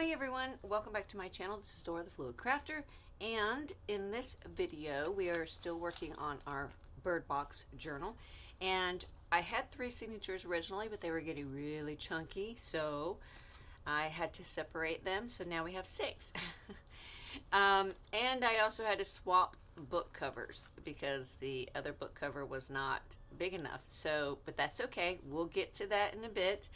Hi everyone, welcome back to my channel. This is Dora the Fluid Crafter, and in this video we are still working on our bird box journal. And I had 3 signatures originally, but they were getting really chunky, so I had to separate them. So now we have 6. And I also had to swap book covers because the other book cover was not big enough. So, but that's okay. We'll get to that in a bit.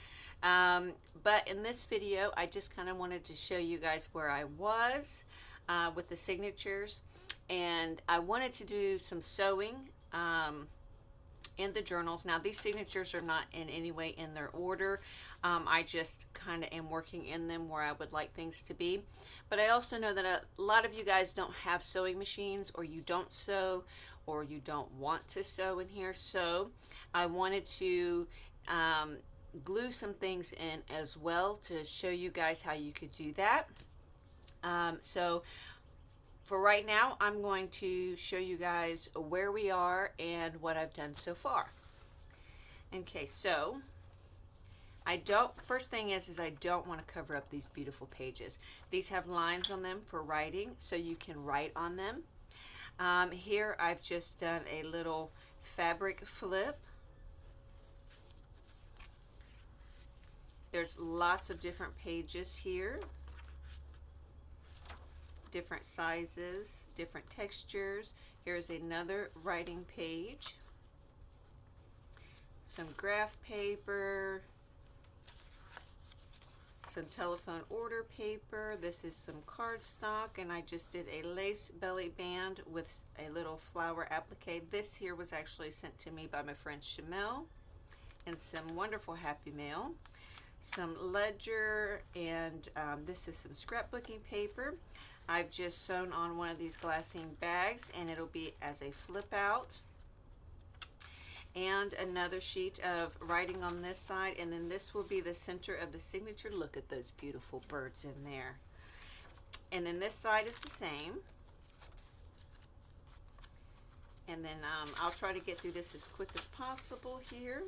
But in this video, I just kind of wanted to show you guys where I was with the signatures, and I wanted to do some sewing in the journals. Now, these signatures are not in any way in their order. I just kind of am working in them where I would like things to be. But I also know that a lot of you guys don't have sewing machines, or you don't sew, or you don't want to sew in here. So I wanted to glue some things in as well to show you guys how you could do that. So for right now, I'm going to show you guys where we are and what I've done so far. Okay, so first thing is I don't want to cover up these beautiful pages. These have lines on them for writing, so you can write on them. Here I've just done a little fabric flip. There's lots of different pages here, different sizes, different textures. Here's another writing page, some graph paper, some telephone order paper. This is some cardstock, and I just did a lace belly band with a little flower applique. This here was actually sent to me by my friend Shamel, and some wonderful happy mail. Some ledger, and this is some scrapbooking paper. I've just sewn on one of these glassine bags, and it'll be as a flip out. And another sheet of writing on this side, and then this will be the center of the signature. Look at those beautiful birds in there. And then this side is the same. And then I'll try to get through this as quick as possible here.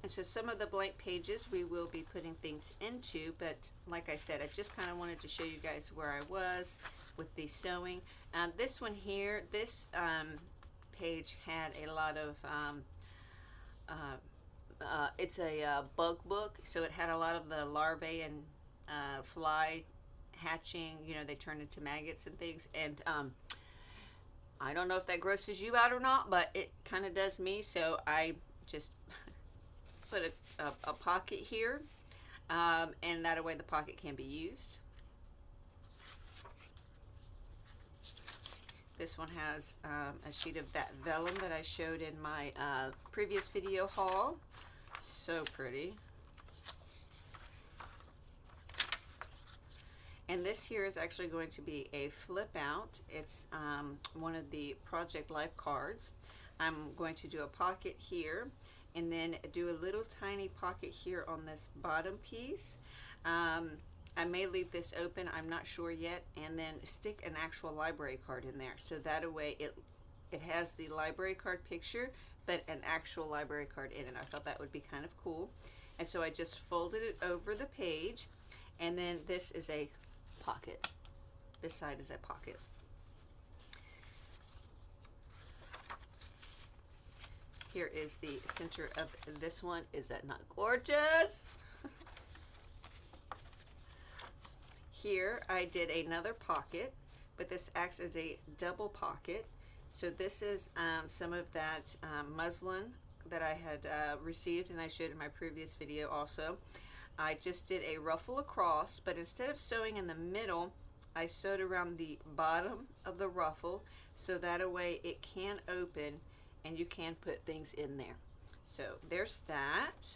And so some of the blank pages we will be putting things into, but like I said, I just kind of wanted to show you guys where I was with the sewing. This one here, this page had a lot of, it's a bug book, so it had a lot of the larvae and fly hatching, you know, they turn into maggots and things. And I don't know if that grosses you out or not, but it kind of does me, so I just put a pocket here, and that way the pocket can be used. This one has a sheet of that vellum that I showed in my previous video haul. So pretty. And this here is actually going to be a flip out. It's one of the Project Life cards. I'm going to do a pocket here, and then do a little tiny pocket here on this bottom piece. I may leave this open, I'm not sure yet, and then stick an actual library card in there. So that way it has the library card picture, but an actual library card in it. I thought that would be kind of cool. And so I just folded it over the page, and then this is a pocket. This side is a pocket. Here is the center of this one. Is that not gorgeous? Here I did another pocket, but this acts as a double pocket. So this is some of that muslin that I had received, and I showed in my previous video also. I just did a ruffle across, but instead of sewing in the middle, I sewed around the bottom of the ruffle, so that a way it can open and you can put things in there. So there's that.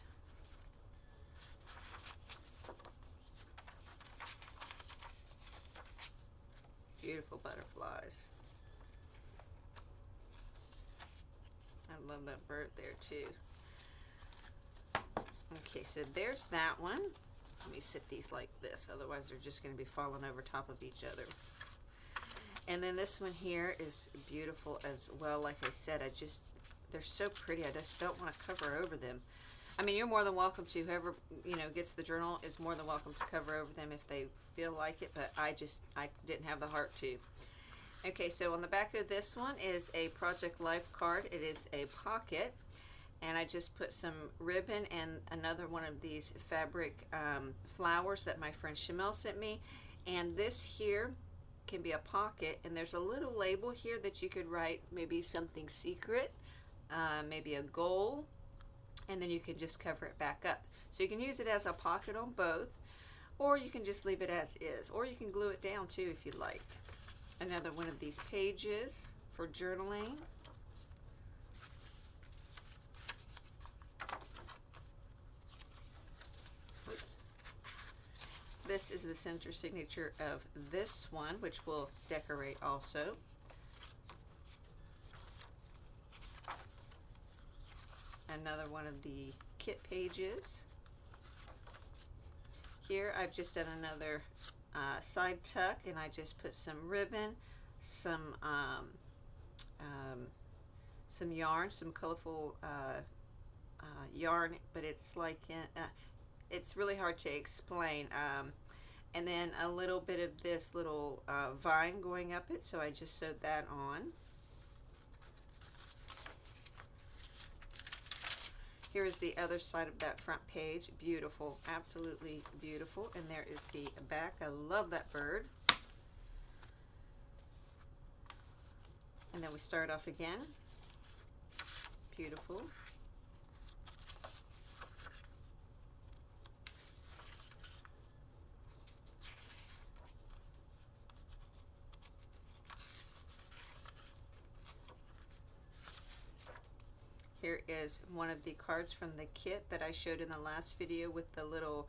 Beautiful butterflies. I love that bird there too. Okay, so there's that one. Let me sit these like this, otherwise they're just going to be falling over top of each other. And then this one here is beautiful as well. Like I said, they're so pretty. I just don't want to cover over them. I mean, you're more than welcome to. Whoever, gets the journal is more than welcome to cover over them if they feel like it, but I didn't have the heart to. Okay, so on the back of this one is a Project Life card. It is a pocket, and I just put some ribbon and another one of these fabric flowers that my friend Shamel sent me. And this here can be a pocket, and there's a little label here that you could write maybe something secret, maybe a goal, and then you can just cover it back up. So you can use it as a pocket on both, or you can just leave it as is, or you can glue it down too if you like. Another one of these pages for journaling. Oops. This is the center signature of this one, which we'll decorate also. Another one of the kit pages. Here I've just done another side tuck, and I just put some ribbon, some yarn, some colorful yarn, but it's like it's really hard to explain. And then a little bit of this little vine going up it, so I just sewed that on. Here is the other side of that front page. Beautiful, absolutely beautiful. And there is the back. I love that bird. And then we start off again. Beautiful. Here is one of the cards from the kit that I showed in the last video with the little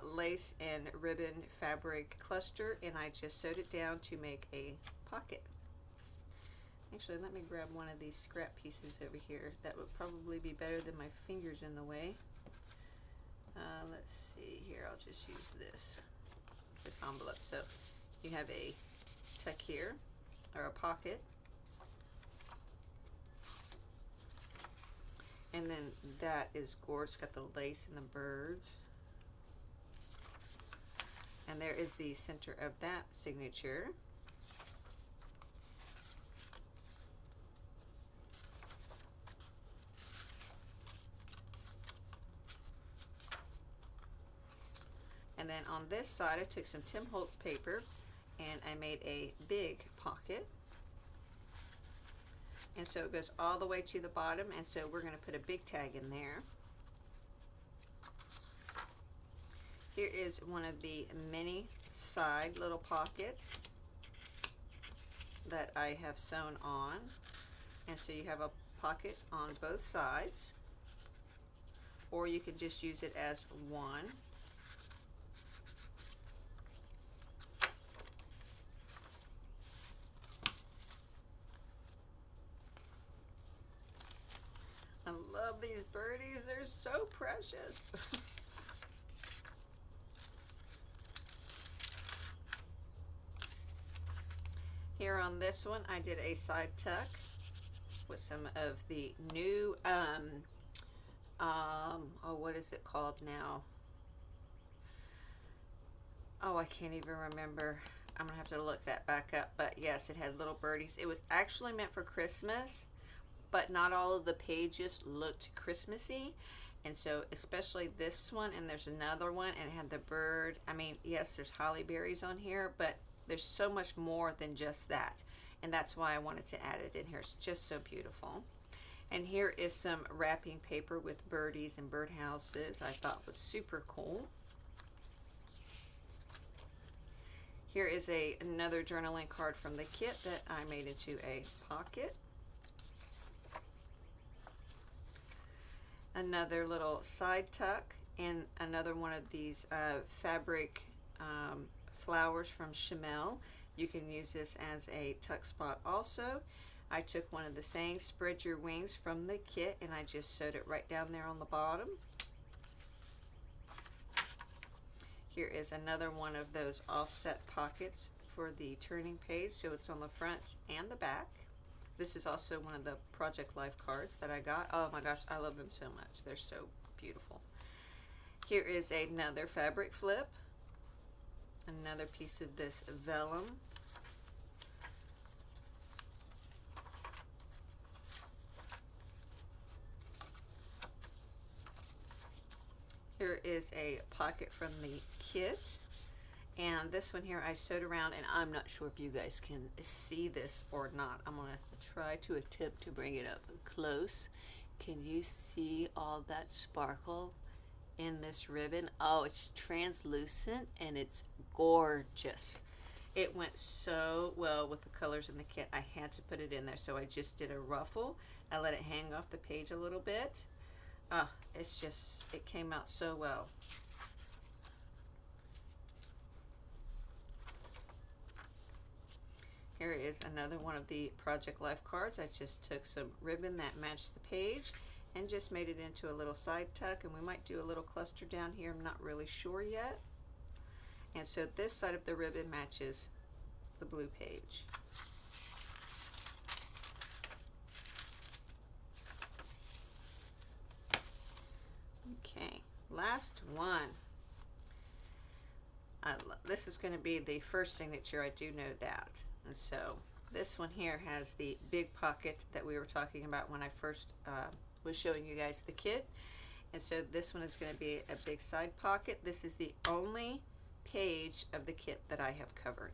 lace and ribbon fabric cluster, and I just sewed it down to make a pocket. Actually, let me grab one of these scrap pieces over here. That would probably be better than my fingers in the way. Let's see here, I'll just use this envelope. So you have a tuck here, or a pocket. And then that is gorgeous. Got the lace and the birds. And there is the center of that signature. And then on this side, I took some Tim Holtz paper and I made a big pocket. And so it goes all the way to the bottom, and so we're going to put a big tag in there. Here is one of the mini side little pockets that I have sewn on. And so you have a pocket on both sides, or you can just use it as one. I love these birdies, they're so precious. Here on this one, I did a side tuck with some of the new, oh, what is it called now? Oh, I can't even remember. I'm gonna have to look that back up, but yes, it had little birdies. It was actually meant for Christmas, but not all of the pages looked Christmassy, and so especially this one, and there's another one, and it had the bird. I mean, yes, there's holly berries on here, but there's so much more than just that, and that's why I wanted to add it in here. It's just so beautiful. And here is some wrapping paper with birdies and birdhouses. I thought was super cool. Here is another journaling card from the kit that I made into a pocket. Another little side tuck, and another one of these fabric flowers from Shamel. You can use this as a tuck spot also. I took one of the saying spread your wings from the kit, and I just sewed it right down there on the bottom. Here is another one of those offset pockets for the turning page, so it's on the front and the back. This is also one of the Project Life cards that I got. Oh my gosh, I love them so much. They're so beautiful. Here is another fabric flip. Another piece of this vellum. Here is a pocket from the kit. And this one here I sewed around, and I'm not sure if you guys can see this or not. I'm going to try to attempt to bring it up close. Can you see all that sparkle in this ribbon? Oh, it's translucent and it's gorgeous. It went so well with the colors in the kit. I had to put it in there, so I just did a ruffle. I let it hang off the page a little bit. It's just, it came out so well. Here is another one of the Project Life cards. I just took some ribbon that matched the page and just made it into a little side tuck, and we might do a little cluster down here. I'm not really sure yet. And so this side of the ribbon matches the blue page. Okay, last one. This is going to be the first signature, I do know that. And so this one here has the big pocket that we were talking about when I first was showing you guys the kit. And so this one is going to be a big side pocket. This is the only page of the kit that I have covered.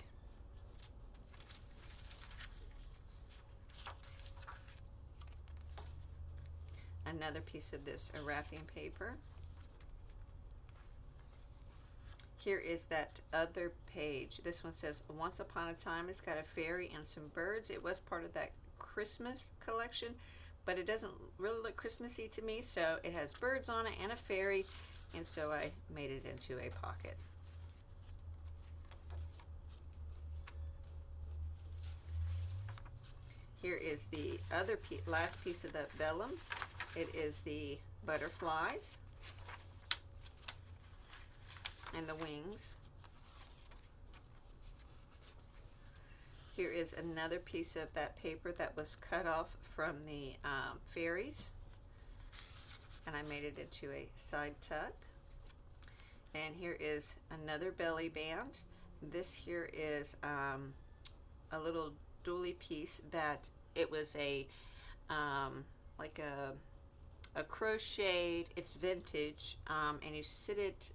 Another piece of this wrapping paper. Here is that other page. This one says Once Upon a Time. It's got a fairy and some birds. It was part of that Christmas collection, but it doesn't really look Christmassy to me, so it has birds on it and a fairy, and so I made it into a pocket. Here is the other last piece of the vellum. It is the butterflies and the wings. Here is another piece of that paper that was cut off from the fairies, and I made it into a side tuck. And here is another belly band. This here is a little doily piece that it was a like a crocheted, it's vintage, and you sit it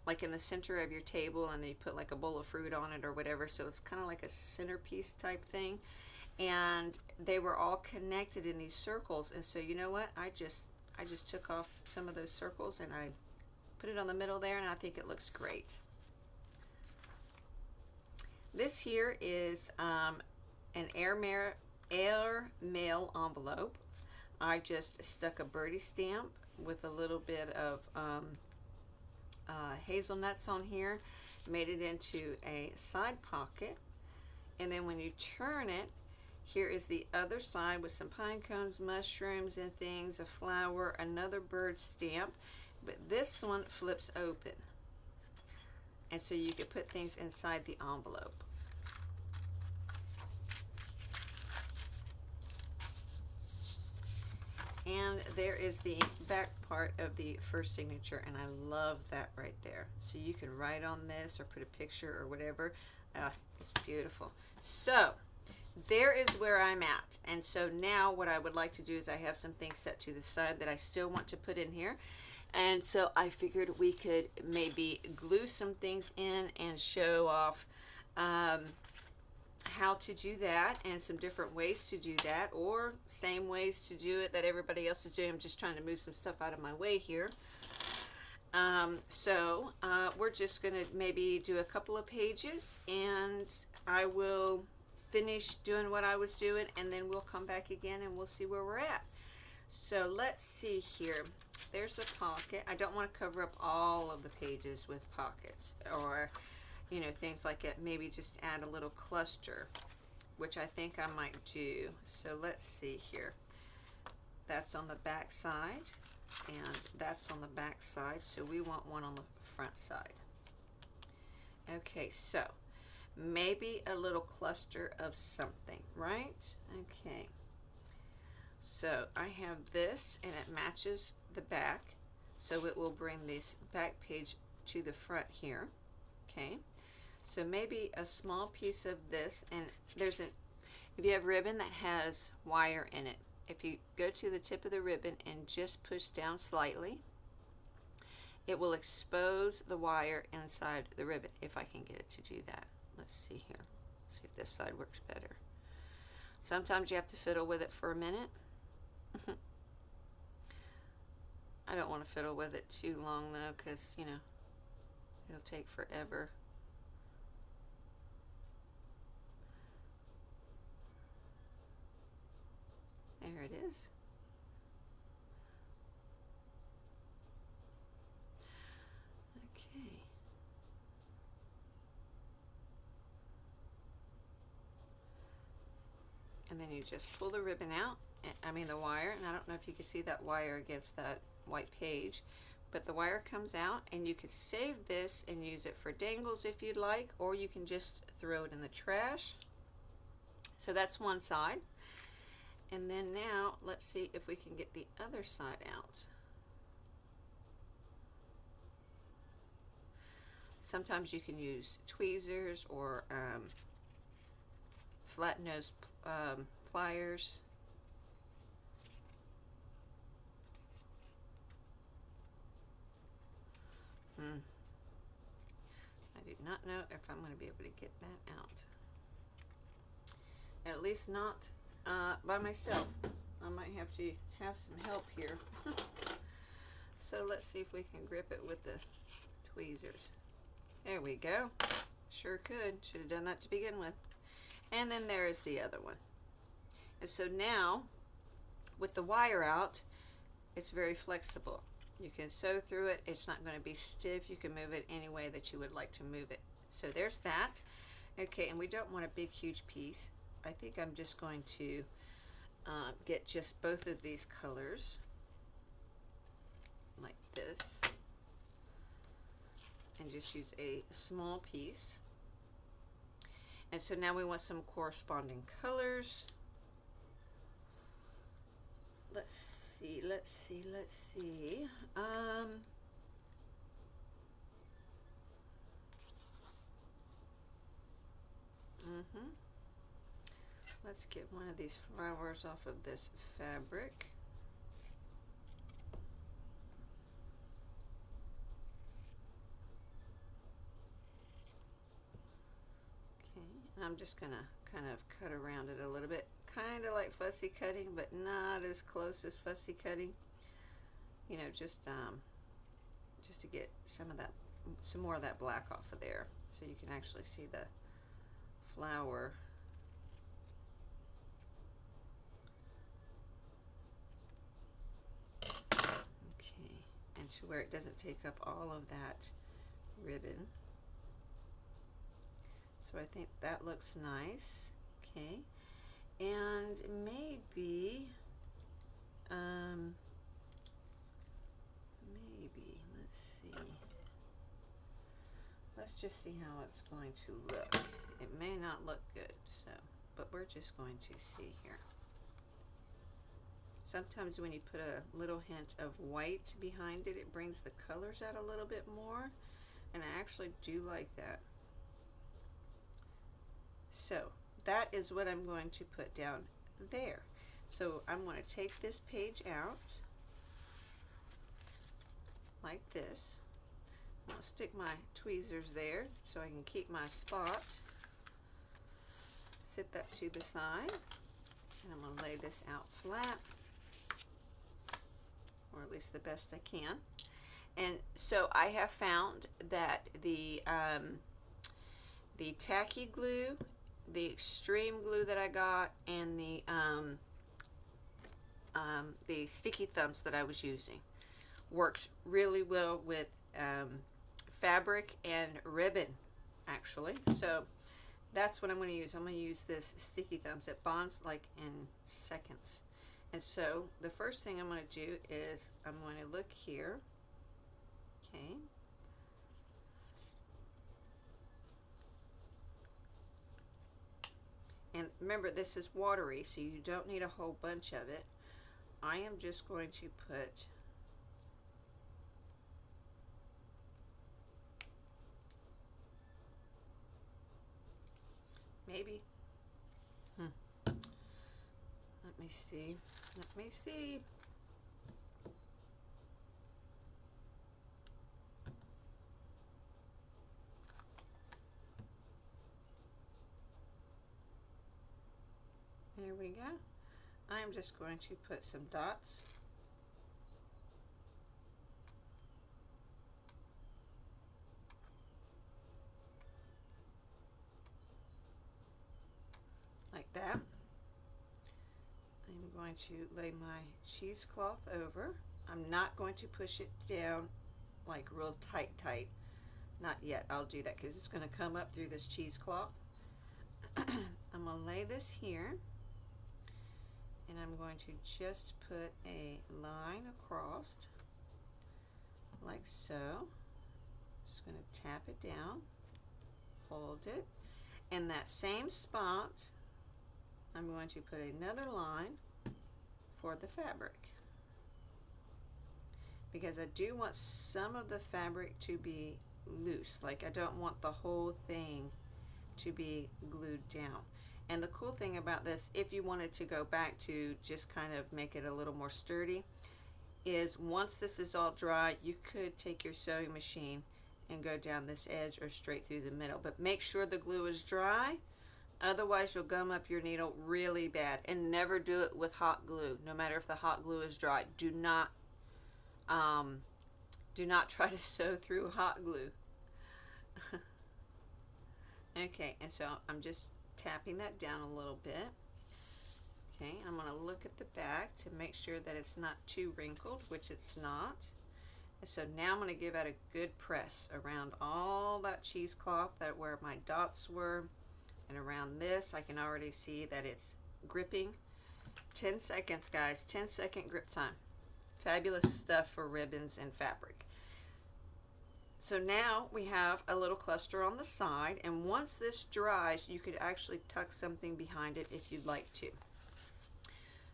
like in the center of your table, and then you put like a bowl of fruit on it or whatever, so it's kind of like a centerpiece type thing. And they were all connected in these circles, and so you know what, I just took off some of those circles and I put it on the middle there, and I think it looks great. This here is an airmail envelope. I just stuck a birdie stamp with a little bit of hazelnuts on here, made it into a side pocket, and then when you turn it, here is the other side with some pine cones, mushrooms and things, a flower, another bird stamp, but this one flips open, and so you can put things inside the envelope. And there is the back part of the first signature, and I love that right there. So you can write on this or put a picture or whatever. It's beautiful. So there is where I'm at. And so now what I would like to do is I have some things set to the side that I still want to put in here. And so I figured we could maybe glue some things in and show off how to do that, and some different ways to do that, or same ways to do it that everybody else is doing. I'm just trying to move some stuff out of my way here. We're just going to maybe do a couple of pages, and I will finish doing what I was doing, and then we'll come back again and we'll see where we're at. So let's see here. There's a pocket. I don't want to cover up all of the pages with pockets or things like it. Maybe just add a little cluster, which I think I might do. So let's see here. That's on the back side, and that's on the back side, so we want one on the front side. Okay, so maybe a little cluster of something, right? Okay, so I have this and it matches the back, so it will bring this back page to the front here. Okay, so maybe a small piece of this, and there's an, if you have ribbon that has wire in it, if you go to the tip of the ribbon and just push down slightly, it will expose the wire inside the ribbon, if I can get it to do that. Let's see here. See if this side works better. Sometimes you have to fiddle with it for a minute. I don't want to fiddle with it too long though, because, you know, it'll take forever. There it is. Okay. And then you just pull the ribbon out, I mean the wire, and I don't know if you can see that wire against that white page, but the wire comes out, and you could save this and use it for dangles if you'd like, or you can just throw it in the trash. So that's one side. And then now let's see if we can get the other side out. Sometimes you can use tweezers or flat nose pliers. I do not know if I'm going to be able to get that out. At least not by myself. I might have to have some help here. So let's see if we can grip it with the tweezers. There we go. Sure could. Should have done that to begin with. And then there is the other one. And so now, with the wire out, it's very flexible. You can sew through it. It's not going to be stiff. You can move it any way that you would like to move it. So there's that. Okay, and we don't want a big, huge piece. I think I'm just going to get just both of these colors, like this, and just use a small piece. And so now we want some corresponding colors. Let's see. Let's get one of these flowers off of this fabric. Okay, and I'm just gonna kind of cut around it a little bit, kind of like fussy cutting, but not as close as fussy cutting. You know, just to get some more of that black off of there, so you can actually see the flower. Okay, and to where it doesn't take up all of that ribbon. So I think that looks nice. Okay, and maybe let's just see how it's going to look. It may not look good, so, but we're just going to see here. Sometimes when you put a little hint of white behind it, it brings the colors out a little bit more, and I actually do like that. So that is what I'm going to put down there. So I'm going to take this page out like this. I'm going to stick my tweezers there so I can keep my spot. Sit that to the side, and I'm going to lay this out flat, or at least the best I can. And so I have found that the tacky glue, the extreme glue that I got, and the sticky thumbs that I was using works really well with fabric and ribbon, actually. So that's what I'm going to use. I'm going to use this sticky thumbs. It bonds like in seconds. And so the first thing I'm going to do is I'm going to look here. Okay. And remember, this is watery, so you don't need a whole bunch of it. I am just going to put maybe. Let me see. Let me see. There we go. I'm just going to put some dots. Like that. I'm going to lay my cheesecloth over. I'm not going to push it down like real tight. Not yet. I'll do that because it's going to come up through this cheesecloth. I'm going to lay this here. And I'm going to just put a line across like so. Just going to tap it down, hold it. In that same spot, I'm going to put another line for the fabric, because I do want some of the fabric to be loose. Like, I don't want the whole thing to be glued down. And the cool thing about this, if you wanted to go back to just kind of make it a little more sturdy, is once this is all dry, you could take your sewing machine and go down this edge or straight through the middle. But make sure the glue is dry, otherwise you'll gum up your needle really bad. And never do it with hot glue, no matter if the hot glue is dry. Do not try to sew through hot glue. Okay, and so I'm just tapping that down a little bit. Okay, I'm going to look at the back to make sure that it's not too wrinkled, which it's not. And so now I'm going to give it a good press around all that cheesecloth, that where my dots were, and around this. I can already see that it's gripping. 10 seconds, guys. 10-second grip time. Fabulous stuff for ribbons and fabric. So now we have a little cluster on the side, and once this dries, you could actually tuck something behind it if you'd like to.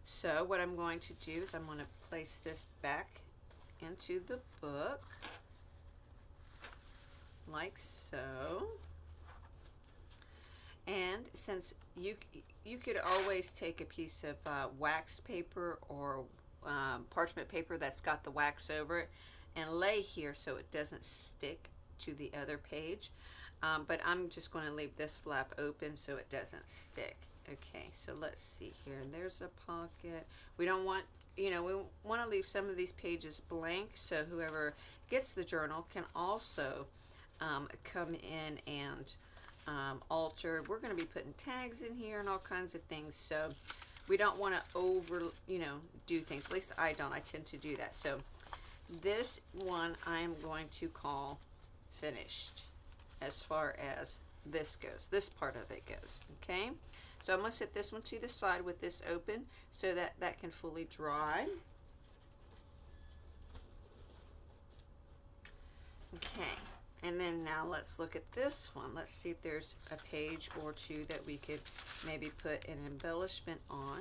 So what I'm going to do is I'm going to place this back into the book, like so. And since you could always take a piece of wax paper or parchment paper that's got the wax over it, and lay here so it doesn't stick to the other page, but I'm just going to leave this flap open so it doesn't stick. Okay, so let's see here. There's a pocket. We don't want, we want to leave some of these pages blank, so whoever gets the journal can also come in and alter. We're going to be putting tags in here and all kinds of things, so we don't want to over, do things. At least I don't. I tend to do that. So this one I'm going to call finished as far as this goes. This part of it goes. Okay, so I'm going to set this one to the side with this open so that that can fully dry. Okay, and then now let's look at this one. Let's see if there's a page or two that we could maybe put an embellishment on.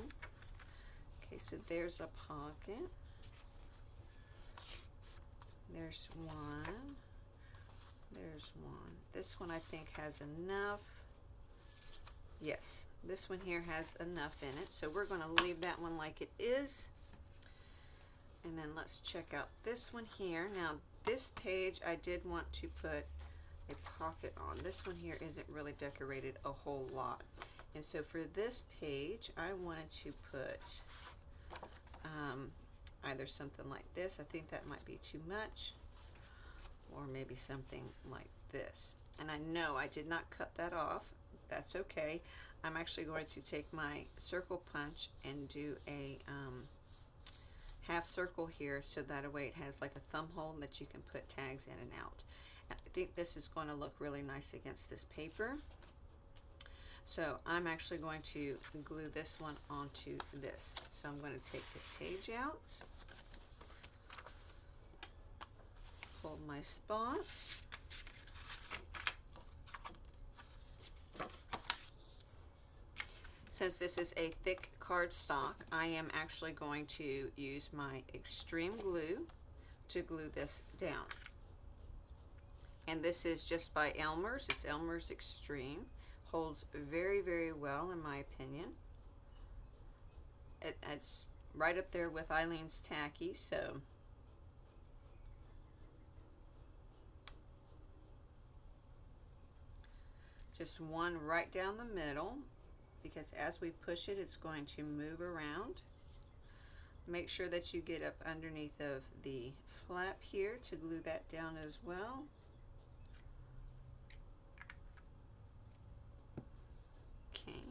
Okay, so there's a pocket. There's one. There's one. This one I think has enough. Yes, this one here has enough in it. So we're going to leave that one like it is. And then let's check out this one here. Now this page I did want to put a pocket on. This one here isn't really decorated a whole lot. And so for this page I wanted to put either something like this. I think that might be too much, or maybe something like this. And I know I did not cut that off. That's okay. I'm actually going to take my circle punch and do a half circle here, so that way it has like a thumb hole that you can put tags in and out. And I think this is going to look really nice against this paper. So I'm actually going to glue this one onto this. So I'm going to take this page out, hold my spots, since this is a thick cardstock, I am actually going to use my extreme glue to glue this down. And this is just by Elmer's. It's Elmer's Extreme. Holds very, very well in my opinion. It's right up there with Eileen's Tacky, so just one right down the middle, because as we push it, it's going to move around. Make sure that you get up underneath of the flap here to glue that down as well. Okay,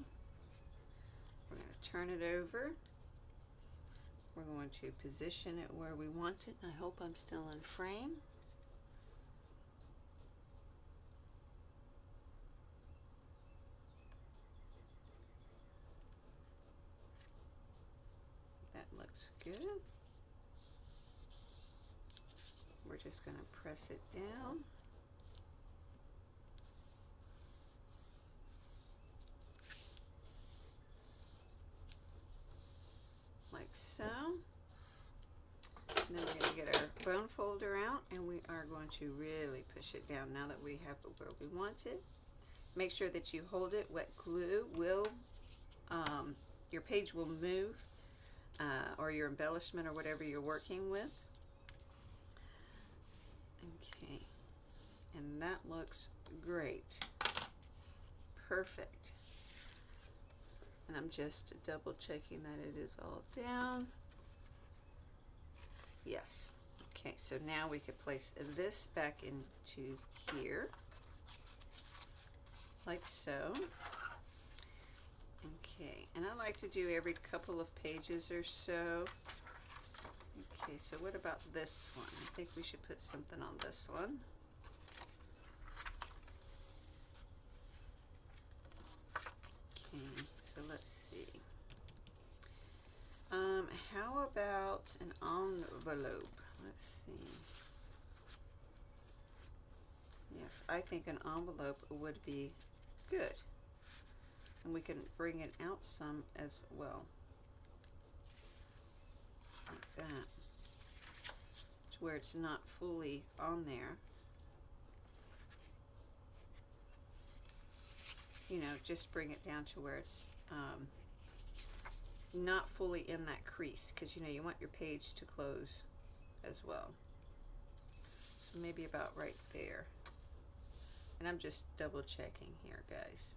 we're going to turn it over. We're going to position it where we want it. I hope I'm still in frame. Looks good. We're just going to press it down. Like so. And then we're going to get our bone folder out, and we are going to really push it down now that we have it where we want it. Make sure that you hold it. Wet glue will, your page will move. Or your embellishment or whatever you're working with. Okay, and that looks great. Perfect. And I'm just double checking that it is all down. Yes. Okay, so now we could place this back into here, like so. Okay, and I like to do every couple of pages or so. Okay, so what about this one? I think we should put something on this one. Okay, so let's see. How about an envelope? Let's see. Yes, I think an envelope would be good. And we can bring it out some as well, like that, to where it's not fully on there. You know, just bring it down to where it's not fully in that crease, because you know you want your page to close as well. So maybe about right there. And I'm just double checking here, guys.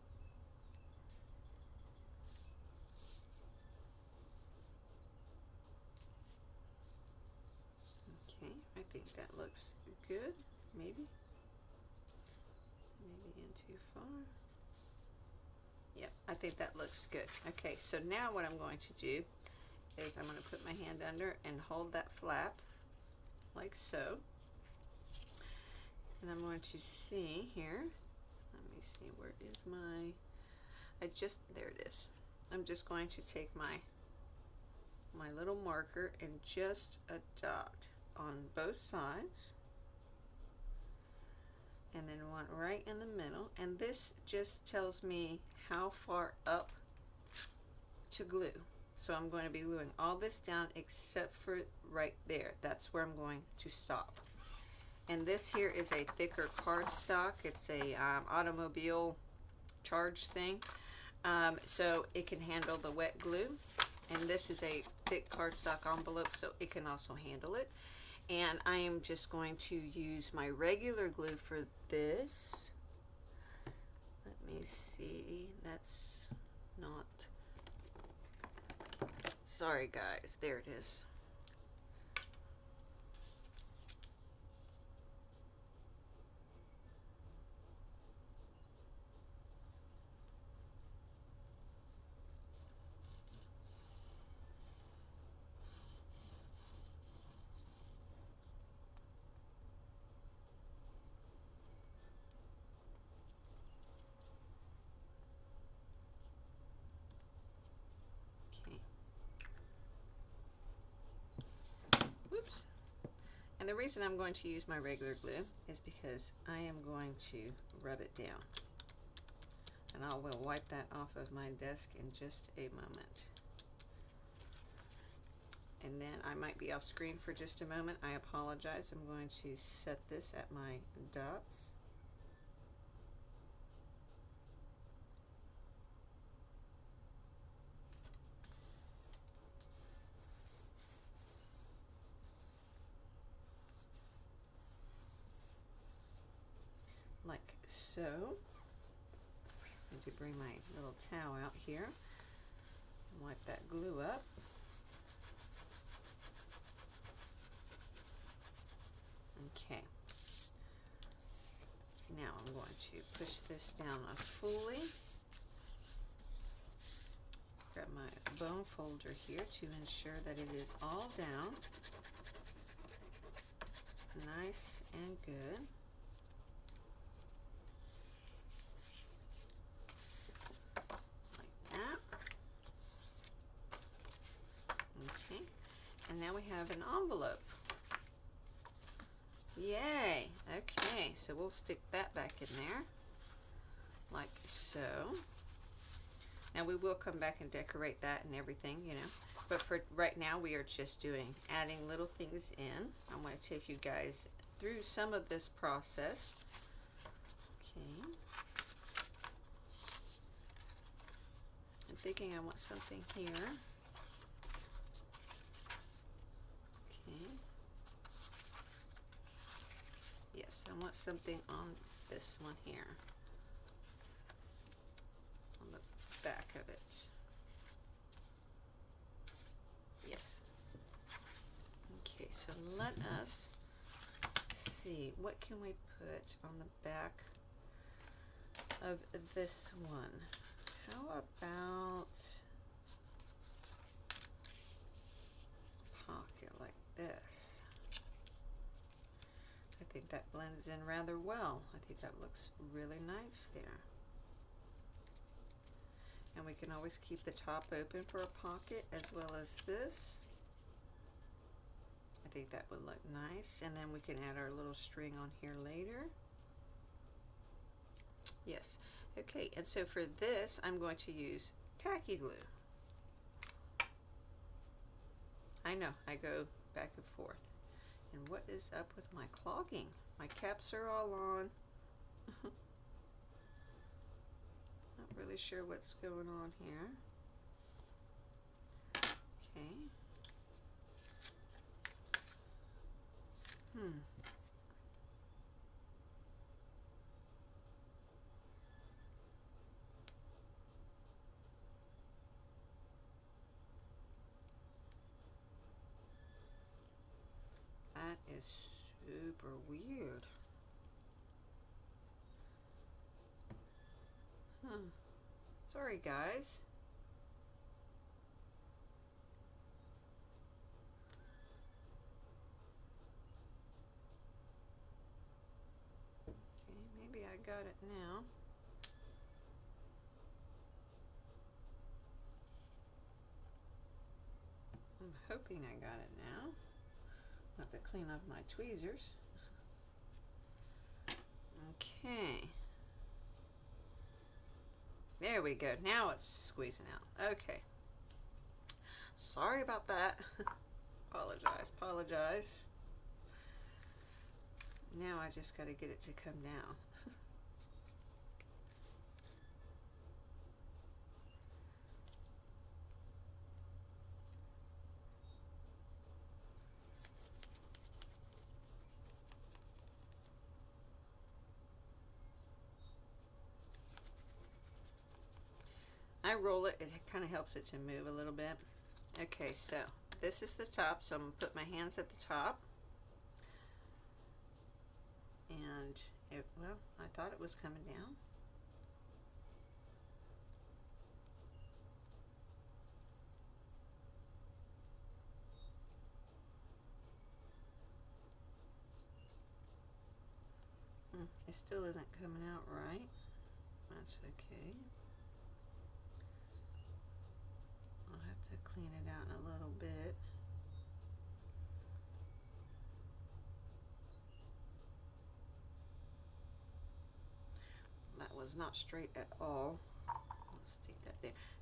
Okay, I think that looks good. Maybe in too far. Yep, I think that looks good. Okay, so now what I'm going to do is I'm going to put my hand under and hold that flap like so. And I'm going to see here. Let me see, where is my, there it is. I'm just going to take my little marker and just a dot on both sides. And then one right in the middle. And this just tells me how far up to glue. So I'm going to be gluing all this down except for right there. That's where I'm going to stop. And this here is a thicker cardstock. It's a automobile charge thing. So it can handle the wet glue. And this is a thick cardstock envelope, so it can also handle it. And I am just going to use my regular glue for this. Let me see. That's not... Sorry, guys. There it is. Whoops. And the reason I'm going to use my regular glue is because I am going to rub it down. And I will wipe that off of my desk in just a moment. And then I might be off screen for just a moment. I apologize. I'm going to set this at my dots. Like so. I need to bring my little towel out here and wipe that glue up. Okay. Now I'm going to push this down fully. Grab my bone folder here to ensure that it is all down. Nice and good. Like that. Okay. And now we have an envelope. Yay! Okay, so we'll stick that back in there, like so. Now we will come back and decorate that and everything, you know. But for right now, we are just adding little things in. I'm going to take you guys through some of this process. Okay. I'm thinking I want something here. Okay. Yes, I want something on this one here, on the back of it. Yes. Okay, so let us see, what can we put on the back of this one? How about a pocket like this? I think that blends in rather well. I think that looks really nice there. And we can always keep the top open for a pocket as well as this. I think that would look nice. And then we can add our little string on here later. Yes. Okay, and so for this, I'm going to use tacky glue. I know, I go back and forth. And what is up with my clogging? My caps are all on. Not really sure what's going on here. Okay. That is super weird. Sorry, guys. Okay, maybe I got it now. I'm hoping I got it now. I have to clean off my tweezers. Okay. There we go. Now it's squeezing out. Okay. Sorry about that. Apologize. Now I just got to get it to come down. I roll it, it kind of helps it to move a little bit. Okay, so this is the top, so I'm going to put my hands at the top. And, well, I thought it was coming down. It still isn't coming out right. That's okay. I'll have to clean it out in a little bit. That was not straight at all.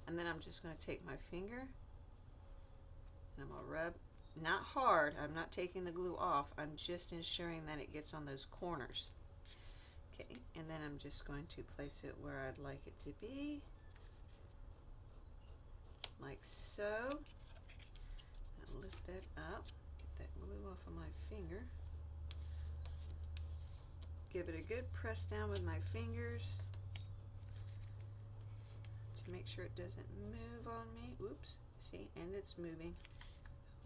and then I'm just going to take my finger and I'm going to rub, not hard, I'm not taking the glue off, I'm just ensuring that it gets on those corners. Okay, and then I'm just going to place it where I'd like it to be, like so. And lift that up, get that glue off of my finger. Give it a good press down with my fingers to make sure it doesn't move on me. Oops, see, and it's moving.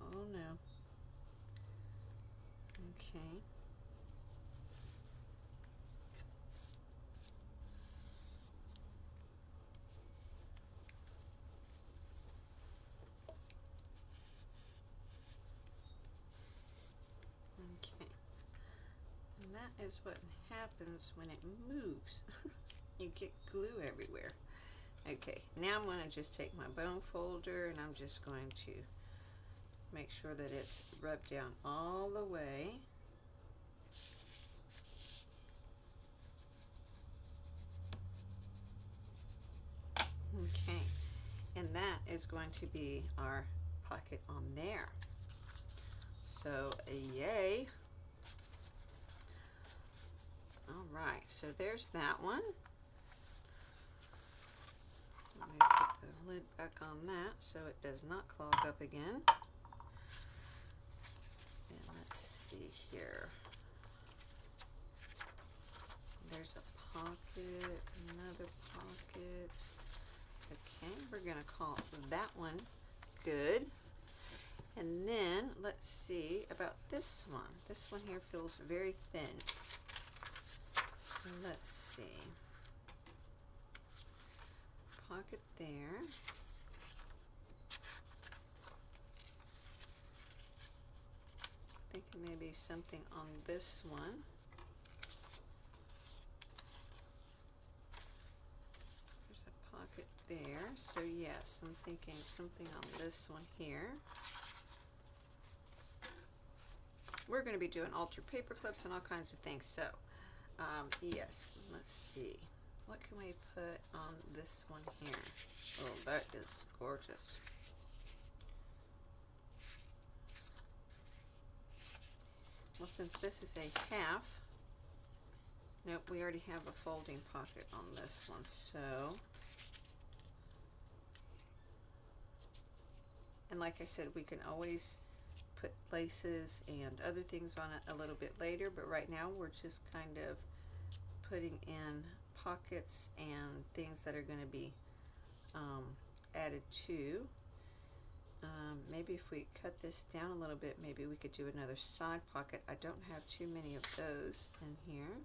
Oh no. Okay. Okay. And that is what happens when it moves. You get glue everywhere. Okay, now I'm going to just take my bone folder and I'm just going to make sure that it's rubbed down all the way. Okay, and that is going to be our pocket on there. So, yay. All right, so there's that one. Let me put the lid back on that so it does not clog up again. And let's see here. There's a pocket, another pocket. Okay, we're going to call that one good. And then let's see about this one. This one here feels very thin. So let's see. Pocket there. Thinking maybe something on this one. There's a pocket there. So yes, I'm thinking something on this one here. We're going to be doing altered paper clips and all kinds of things. So yes, let's see. What can we put on this one here? Oh, that is gorgeous. Well, since this is a half, nope, we already have a folding pocket on this one, so. And like I said, we can always put laces and other things on it a little bit later, but right now we're just kind of putting in pockets and things that are going to be added to. Maybe if we cut this down a little bit, maybe we could do another side pocket. I don't have too many of those in here.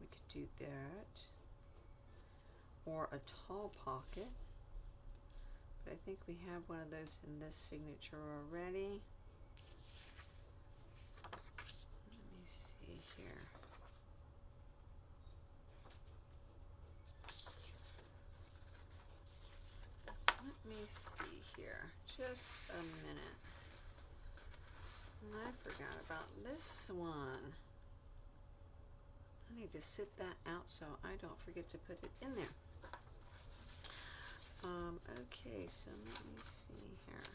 We could do that. Or a tall pocket. But I think we have one of those in this signature already. Let me see here. Let me see here. Just a minute. And I forgot about this one. I need to sit that out so I don't forget to put it in there. Okay, so let me see here.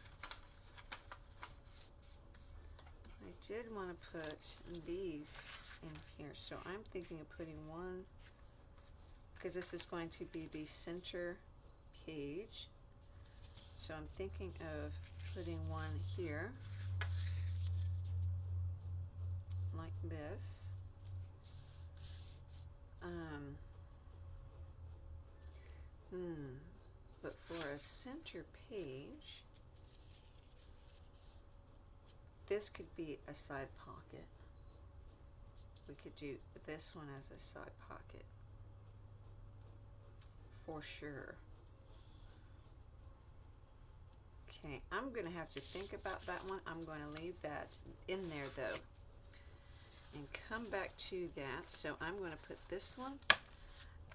I did want to put these in here, so I'm thinking of putting one, because this is going to be the center page. So I'm thinking of putting one here, like this. But for a center page, this could be a side pocket. We could do this one as a side pocket, for sure. Okay, I'm going to have to think about that one. I'm going to leave that in there though and come back to that. So I'm going to put this one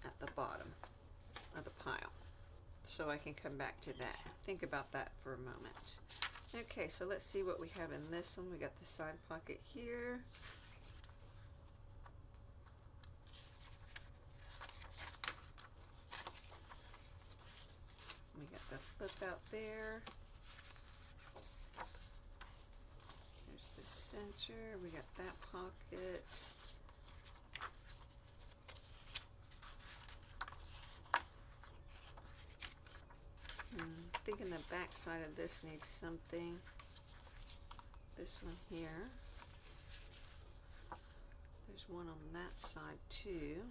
at the bottom of the pile so I can come back to that. Think about that for a moment. Okay, so let's see what we have in this one. We got the side pocket here. clip out there. There's the center. We got that pocket. I'm thinking the back side of this needs something. This one here. There's one on that side too.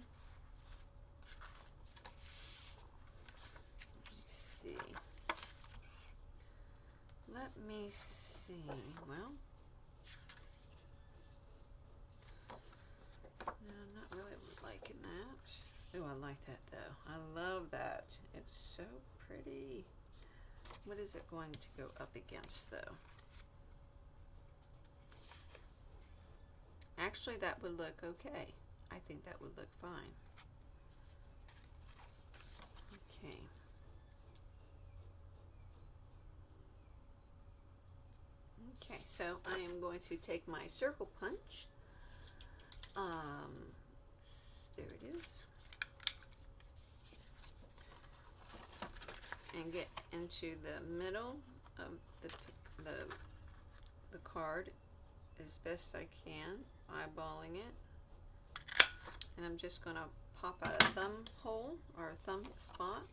Let me see. Well, no, I'm not really liking that. Oh, I like that though. I love that. It's so pretty. What is it going to go up against though? Actually, that would look okay. I think that would look fine. Okay. Okay, so I am going to take my circle punch. There it is. And get into the middle of the card as best I can, eyeballing it. And I'm just going to pop out a thumb hole or a thumb spot.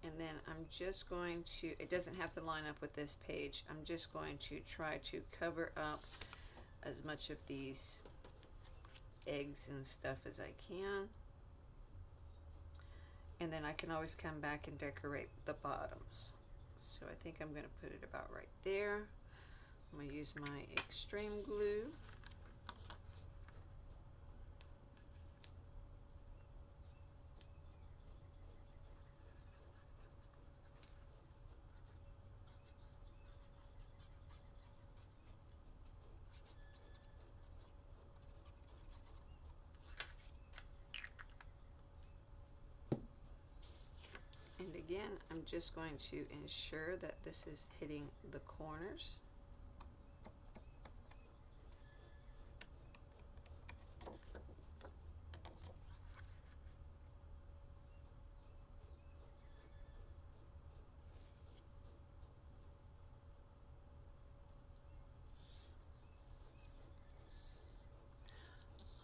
And then I'm just going to, it doesn't have to line up with this page, I'm just going to try to cover up as much of these eggs and stuff as I can. And then I can always come back and decorate the bottoms. So I think I'm going to put it about right there. I'm going to use my extreme glue. And again, I'm just going to ensure that this is hitting the corners.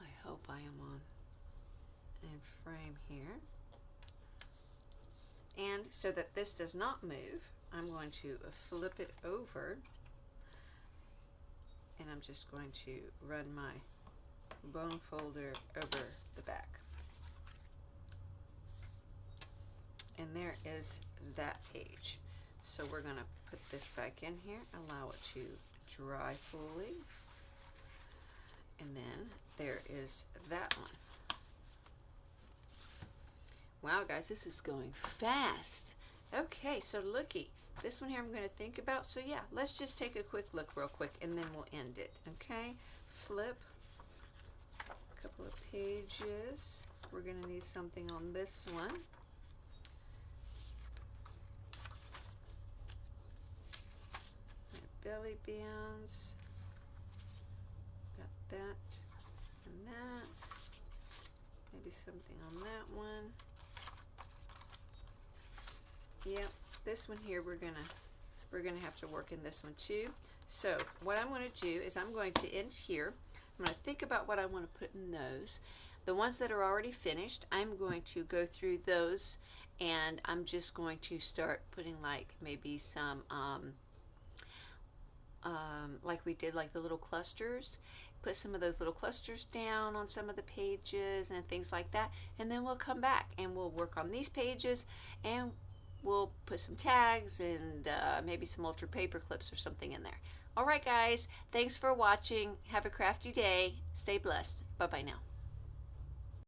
I hope I am on in frame here. And so that this does not move, I'm going to flip it over, and I'm just going to run my bone folder over the back. And there is that page. So we're going to put this back in here, allow it to dry fully, and then there is that one. Wow, guys, this is going fast. Okay, so looky. This one here I'm going to think about. So yeah, let's just take a quick look real quick and then we'll end it. Okay, flip a couple of pages. We're going to need something on this one. Belly bands. Got that and that. Maybe something on that one. Yep, this one here we're gonna have to work in this one too. So what I'm going to do is I'm going to end here. I'm going to think about what I want to put in those. The ones that are already finished, I'm going to go through those, and I'm just going to start putting like maybe some like we did, like the little clusters. Put some of those little clusters down on some of the pages and things like that, and then we'll come back and we'll work on these pages, and we'll put some tags and maybe some ultra paper clips or something in there. All right, guys, thanks for watching. Have a crafty day. Stay blessed. Bye-bye now.